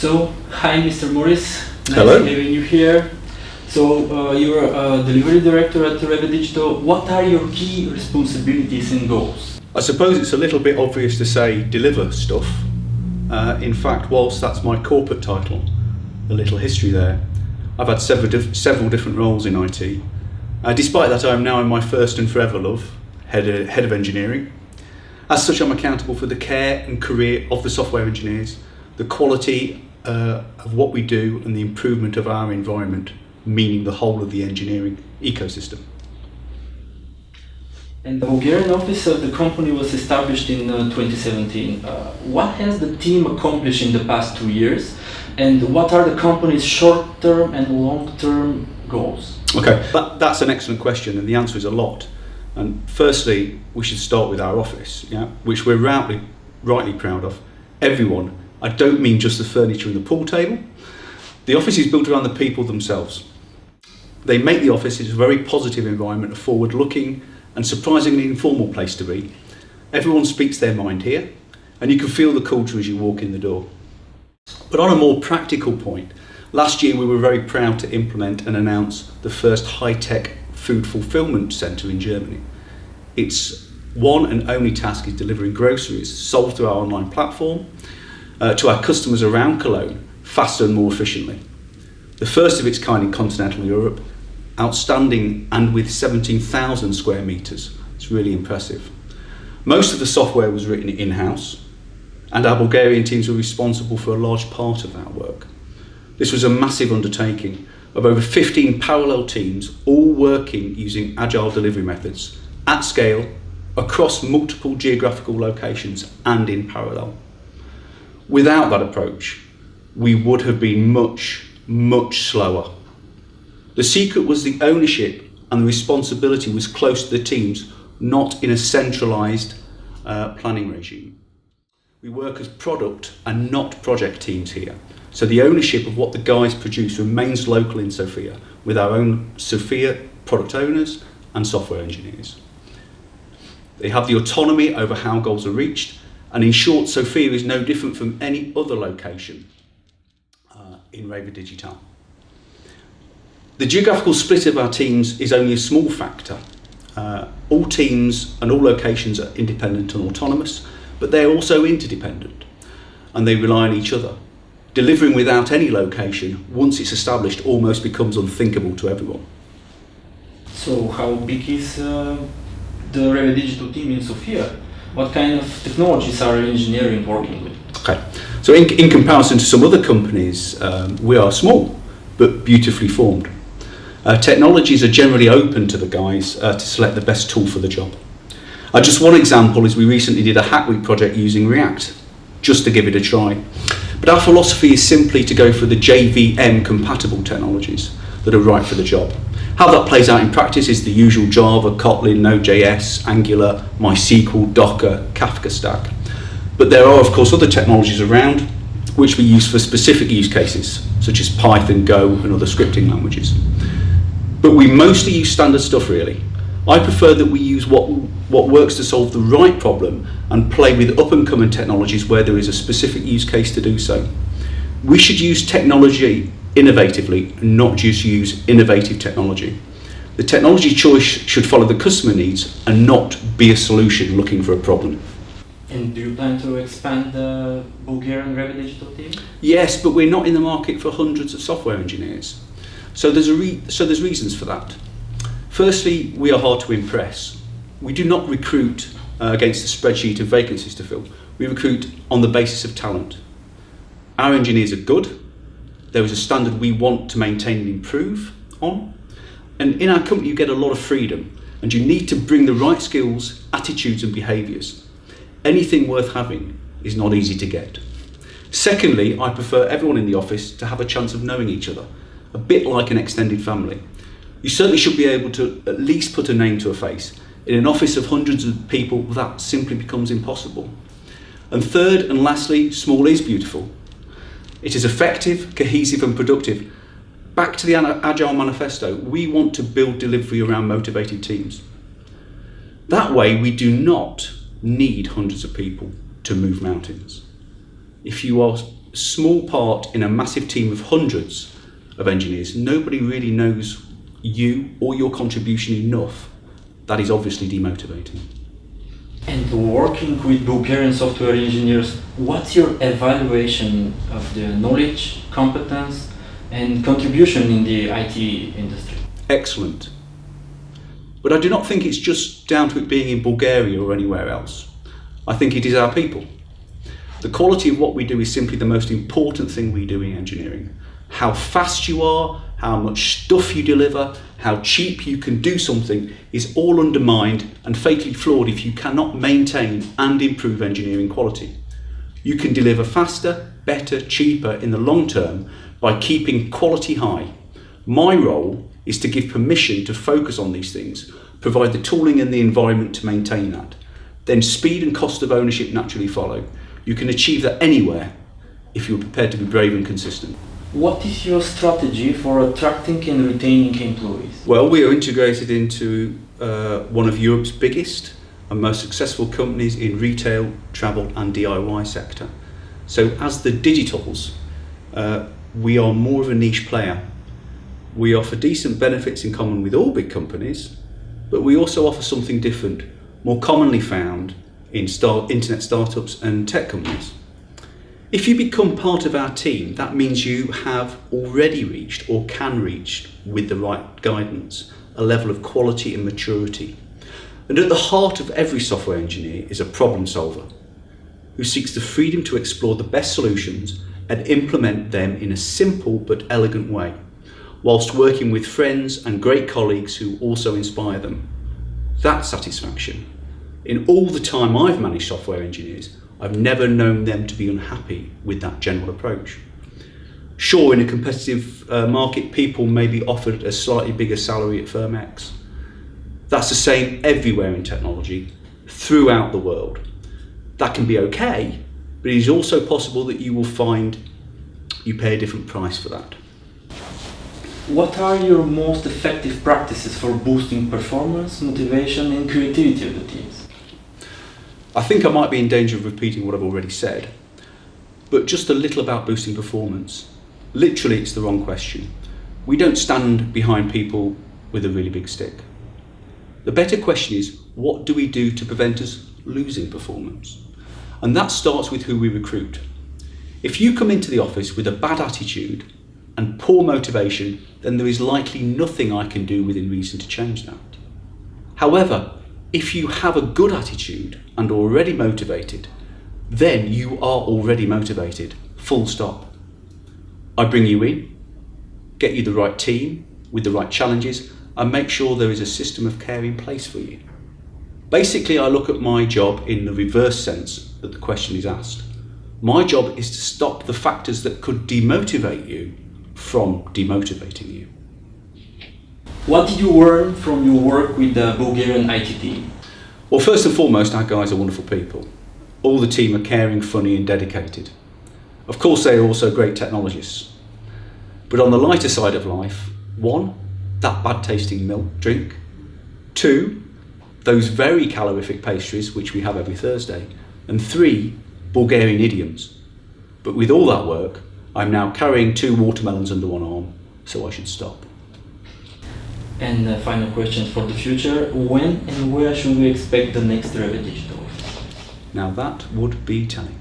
So, hi Mr. Morris, nice Hello. having you here. So, you're a delivery director at REWE Digital. What are your key responsibilities and goals? I suppose it's a little bit obvious to say deliver stuff. In fact, whilst that's my corporate title, a little history there, I've had several different roles in IT. Despite that, I'm now in my first and forever love, head of engineering. As such, I'm accountable for the care and career of the software engineers, the quality of what we do and the improvement of our environment, meaning the whole of the engineering ecosystem. And the Bulgarian office of the company was established in 2017. What has the team accomplished in the past 2 years? And what are the company's short-term and long-term goals? Okay, that's an excellent question, and the answer is a lot. And firstly, we should start with our office, which we're rightly proud of. Everyone, I don't mean just the furniture and the pool table. The office is built around the people themselves. They make the office a very positive environment, a forward-looking and surprisingly informal place to be. Everyone speaks their mind here, and you can feel the culture as you walk in the door. But on a more practical point, last year we were very proud to implement and announce the first high-tech food fulfillment centre in Germany. Its one and only task is delivering groceries sold through our online platform to our customers around Cologne faster and more efficiently. The first of its kind in continental Europe, outstanding and with 17,000 square metres. It's really impressive. Most of the software was written in-house, and our Bulgarian teams were responsible for a large part of that work. This was a massive undertaking of over 15 parallel teams, all working using agile delivery methods at scale across multiple geographical locations and in parallel. Without that approach, we would have been much slower. The secret was the ownership and the responsibility was close to the teams, not in a centralised planning regime. We work as product and not project teams here. So the ownership of what the guys produce remains local in Sofia, with our own Sofia product owners and software engineers. They have the autonomy over how goals are reached, and in short, Sofia is no different from any other location in REWE Digital. The geographical split of our teams is only a small factor. All teams and all locations are independent and autonomous, but they're also interdependent, and they rely on each other. Delivering without any location, once it's established, almost becomes unthinkable to everyone. So, how big is the REWE Digital team in Sofia? What kind of technologies are engineering working with? Okay, so in comparison to some other companies, we are small, but beautifully formed. Technologies are generally open to the guys to select the best tool for the job. Just one example is we recently did a Hack Week project using React, just to give it a try. But our philosophy is simply to go for the JVM compatible technologies that are right for the job. How that plays out in practice is the usual Java, Kotlin, Node.js, Angular, MySQL, Docker, Kafka stack. But there are of course other technologies around which we use for specific use cases, such as Python, Go and other scripting languages. But we mostly use standard stuff really. I prefer that we use what works to solve the right problem and play with up-and-coming technologies where there is a specific use case to do so. We should use technology innovatively and not just use innovative technology. The technology choice should follow the customer needs and not be a solution looking for a problem. And do you plan to expand the Bulgarian REWE Digital team? Yes, but we're not in the market for hundreds of software engineers. So there's reasons for that. Firstly, we are hard to impress. We do not recruit against a spreadsheet of vacancies to fill. We recruit on the basis of talent. Our engineers are good. There is a standard we want to maintain and improve on. And in our company, you get a lot of freedom, and you need to bring the right skills, attitudes, and behaviours. Anything worth having is not easy to get. Secondly, I prefer everyone in the office to have a chance of knowing each other, a bit like an extended family. You certainly should be able to at least put a name to a face. In an office of hundreds of people, that simply becomes impossible. And third and lastly, small is beautiful. It is effective, cohesive and productive. Back to the Agile Manifesto, we want to build delivery around motivated teams. That way we do not need hundreds of people to move mountains. If you are small part in a massive team of hundreds of engineers, nobody really knows you or your contribution enough, that is obviously demotivating. And working with Bulgarian software engineers, what's your evaluation of the knowledge, competence, and contribution in the IT industry? Excellent. But I do not think it's just down to it being in Bulgaria or anywhere else. I think it is our people. The quality of what we do is simply the most important thing we do in engineering. How fast you are, how much stuff you deliver, how cheap you can do something is all undermined and fatally flawed if you cannot maintain and improve engineering quality. You can deliver faster, better, cheaper in the long term by keeping quality high. My role is to give permission to focus on these things, provide the tooling and the environment to maintain that. Then speed and cost of ownership naturally follow. You can achieve that anywhere if you're prepared to be brave and consistent. What is your strategy for attracting and retaining employees? Well, we are integrated into one of Europe's biggest and most successful companies in retail, travel and DIY sector. So as the digitals, we are more of a niche player. We offer decent benefits in common with all big companies, but we also offer something different, more commonly found in internet startups and tech companies. If you become part of our team, that means you have already reached or can reach, with the right guidance, a level of quality and maturity. And at the heart of every software engineer is a problem solver who seeks the freedom to explore the best solutions and implement them in a simple but elegant way, whilst working with friends and great colleagues who also inspire them. That satisfaction. In all the time I've managed software engineers, I've never known them to be unhappy with that general approach. Sure, in a competitive market, people may be offered a slightly bigger salary at firm X. That's the same everywhere in technology, throughout the world. That can be okay, but it is also possible that you will find you pay a different price for that. What are your most effective practices for boosting performance, motivation, and creativity of the teams? I think I might be in danger of repeating what I've already said, but just a little about boosting performance. Literally, it's the wrong question. We don't stand behind people with a really big stick. The better question is, what do we do to prevent us losing performance? And that starts with who we recruit. If you come into the office with a bad attitude and poor motivation, then there is likely nothing I can do within reason to change that. However, if you have a good attitude and are already motivated, then you are already motivated, full stop. I bring you in, get you the right team with the right challenges, and make sure there is a system of care in place for you. Basically, I look at my job in the reverse sense that the question is asked. My job is to stop the factors that could demotivate you from demotivating you. What did you learn from your work with the Bulgarian IT team? Well, first and foremost, our guys are wonderful people. All the team are caring, funny and dedicated. Of course, they are also great technologists. But on the lighter side of life, 1, that bad tasting milk drink. 2, those very calorific pastries which we have every Thursday. And 3, Bulgarian idioms. But with all that work, I'm now carrying 2 watermelons under one arm, so I should stop. And the final question for the future, when and where should we expect the next REWE Digital? Now that would be telling.